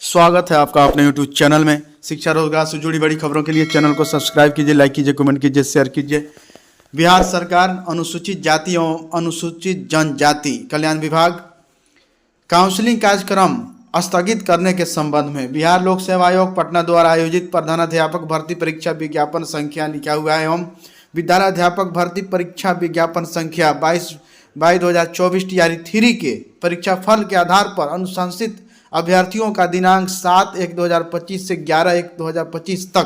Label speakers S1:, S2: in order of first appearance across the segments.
S1: स्वागत है आपका अपने YouTube चैनल में। शिक्षा रोजगार से जुड़ी बड़ी खबरों के लिए चैनल को सब्सक्राइब कीजिए, लाइक कीजिए, कमेंट कीजिए, शेयर कीजिए। बिहार सरकार अनुसूचित जाति एवं अनुसूचित जनजाति कल्याण विभाग काउंसलिंग कार्यक्रम स्थगित करने के संबंध में बिहार लोक सेवा आयोग पटना द्वारा आयोजित प्रधानाध्यापक भर्ती परीक्षा विज्ञापन संख्या लिखा हुआ है एवं विद्यालयाध्यापक भर्ती परीक्षा विज्ञापन संख्या 22/2024 टीआरई 3 के परीक्षा फल के आधार पर अनुशंसित अभ्यर्थियों का दिनांक 7/1/2025 से 11/1/2025 तक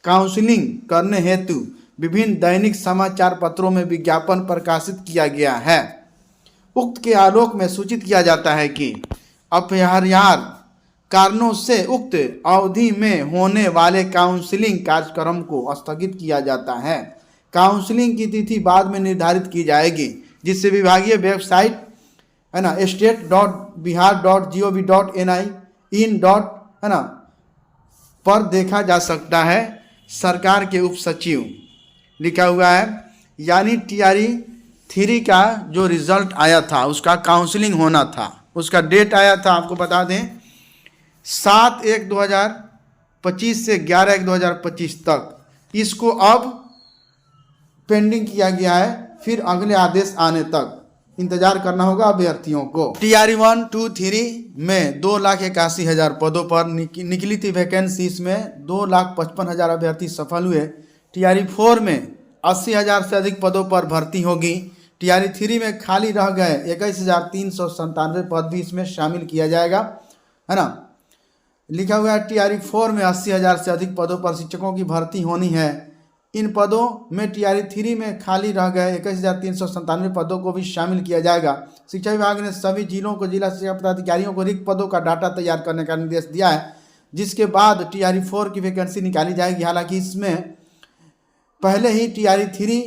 S1: काउंसलिंग करने हेतु विभिन्न दैनिक समाचार पत्रों में विज्ञापन प्रकाशित किया गया है। उक्त के आलोक में सूचित किया जाता है कि अपरिहार्य कारणों से उक्त अवधि में होने वाले काउंसलिंग कार्यक्रम को स्थगित किया जाता है। काउंसलिंग की तिथि बाद में निर्धारित की जाएगी, जिससे विभागीय वेबसाइट है ना state.bihar.gov.in है ना पर देखा जा सकता है। सरकार के उप सचिव लिखा हुआ है, यानी टीआरई 3 का जो रिजल्ट आया था उसका काउंसलिंग होना था, उसका डेट आया था आपको बता दें 7/1/2025 से 11/1/2025 तक। इसको अब पेंडिंग किया गया है, फिर अगले आदेश आने तक इंतजार करना होगा अभ्यर्थियों को। टीआरई 1, 2, 3 में 2,81,000 पदों पर निकली थी वैकेंसी, इसमें 2,55,000 अभ्यर्थी सफल हुए। टीआरई 4 में 80,000 से अधिक पदों पर भर्ती होगी। टीआरई 3 में खाली रह गए 21,397 पद भी इसमें शामिल किया जाएगा, है ना। लिखा हुआ है टीआरई 4 में 80,000 से अधिक पदों पर शिक्षकों की भर्ती होनी है। इन पदों में टीआरई 3 में खाली रह गए 21,397 पदों को भी शामिल किया जाएगा। शिक्षा विभाग ने सभी जिलों को जिला शिक्षा पदाधिकारियों को रिक्त पदों का डाटा तैयार करने का निर्देश दिया है, जिसके बाद टीआरई 4 की वैकेंसी निकाली जाएगी। हालांकि इसमें पहले ही टीआरई 3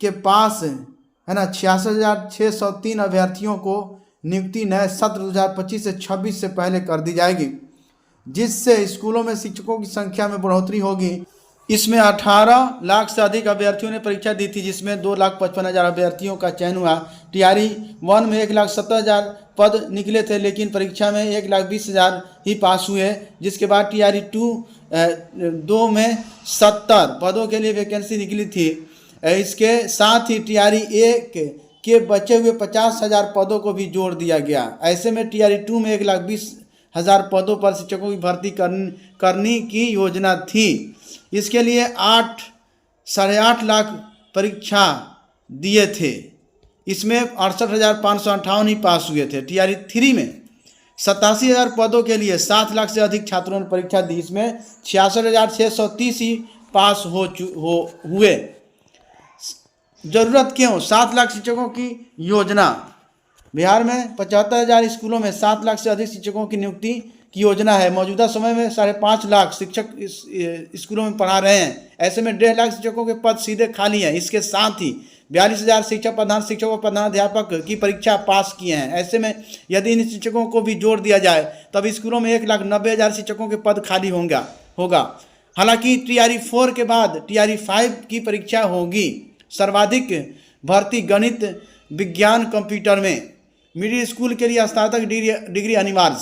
S1: के पास है ना 66,603 अभ्यर्थियों को नियुक्ति नए सत्र 2025 से 26 से पहले कर दी जाएगी, जिससे स्कूलों में शिक्षकों की संख्या में बढ़ोतरी होगी। इसमें 18 लाख से अधिक अभ्यर्थियों ने परीक्षा दी थी, जिसमें 2,55,000 अभ्यर्थियों का चयन हुआ। टीआरई 1 में 1,70,000 पद निकले थे, लेकिन परीक्षा में 1,20,000 ही पास हुए। जिसके बाद टीआरई 2 में 70 पदों के लिए वैकेंसी निकली थी। इसके साथ ही टीआरई 1 के बचे हुए 50,000 पदों को भी जोड़ दिया गया। ऐसे में टीआरई 2 में 1,20,000 पदों पर शिक्षकों की भर्ती करने की योजना थी। इसके लिए 8.5 लाख परीक्षा दिए थे, इसमें 68,558 ही पास हुए थे। टीआरई 3 में 87,000 पदों के लिए 7 लाख से अधिक छात्रों ने परीक्षा दी, इसमें 66,630 ही पास हुए। जरूरत क्यों 7 लाख शिक्षकों की योजना? बिहार में 75,000 स्कूलों में 7 लाख से अधिक शिक्षकों की नियुक्ति की योजना है। मौजूदा समय में 5.5 लाख शिक्षक इस स्कूलों में पढ़ा रहे हैं। ऐसे में 1.5 लाख शिक्षकों के पद सीधे खाली हैं। इसके साथ ही 42,000 शिक्षक और प्रधानाध्यापक की परीक्षा पास किए हैं। ऐसे में यदि इन शिक्षकों को भी जोड़ दिया जाए तब स्कूलों में 1,90,000 शिक्षकों के पद खाली होगा। हालांकि टीआरई 4 के बाद टीआरई 5 की परीक्षा होगी। सर्वाधिक भर्ती गणित, विज्ञान, कंप्यूटर में। मिडिल स्कूल के लिए स्नातक डिग्री अनिवार्य।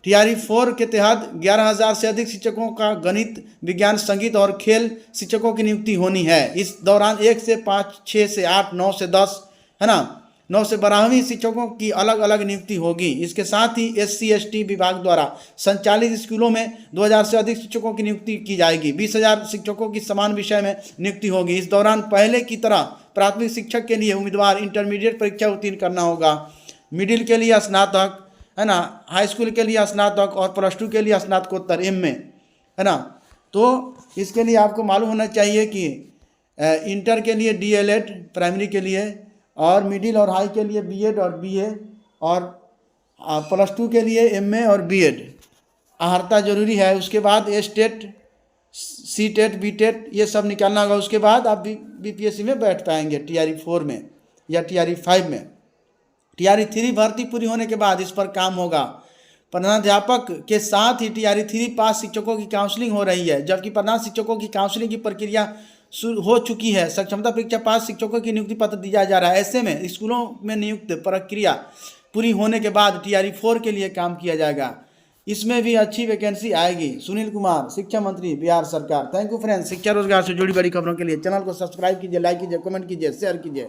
S1: टीआरई 4 के तहत 11,000 से अधिक शिक्षकों का गणित, विज्ञान, संगीत और खेल शिक्षकों की नियुक्ति होनी है। इस दौरान 1 से 5, 6 से 8, 9 से 10 है ना 9 से 12वीं शिक्षकों की अलग अलग नियुक्ति होगी। इसके साथ ही SC/ST विभाग द्वारा संचालित स्कूलों में 2,000 से अधिक शिक्षकों की नियुक्ति की जाएगी। 20,000 शिक्षकों की समान विषय में नियुक्ति होगी। इस दौरान पहले की तरह प्राथमिक शिक्षक के लिए उम्मीदवार इंटरमीडिएट परीक्षा उत्तीर्ण करना होगा। मिडिल के लिए स्नातक है ना, हाई स्कूल के लिए स्नातक और +2 के लिए स्नातकोत्तर MA है ना। तो इसके लिए आपको मालूम होना चाहिए कि इंटर के लिए DLED प्राइमरी के लिए, और मिडिल और हाई के लिए BEd और BA, और +2 के लिए MA और BEd अहर्ता जरूरी है। उसके बाद स्टेट, CTET, BTET ये सब निकालना होगा। उसके बाद आप BPSC में बैठ पाएंगे टीआरई 4 में या टीआरई 5 में। टीआरई 3 भर्ती पूरी होने के बाद इस पर काम होगा। प्रधानाध्यापक के साथ ही टीआरई 3 पास शिक्षकों की काउंसलिंग हो रही है, जबकि प्रधान शिक्षकों की काउंसलिंग की प्रक्रिया शुरू हो चुकी है। सक्षमता परीक्षा पास शिक्षकों की नियुक्ति पत्र दिया जा रहा है। ऐसे में स्कूलों में नियुक्त प्रक्रिया पूरी होने के बाद टीआरई 4 के लिए काम किया जाएगा। इसमें भी अच्छी वैकेंसी आएगी। सुनील कुमार, शिक्षा मंत्री, बिहार सरकार। Thank you friends. शिक्षा रोजगार से जुड़ी बड़ी खबरों के लिए चैनल को सब्सक्राइब कीजिए, लाइक कीजिए, कमेंट कीजिए, शेयर कीजिए।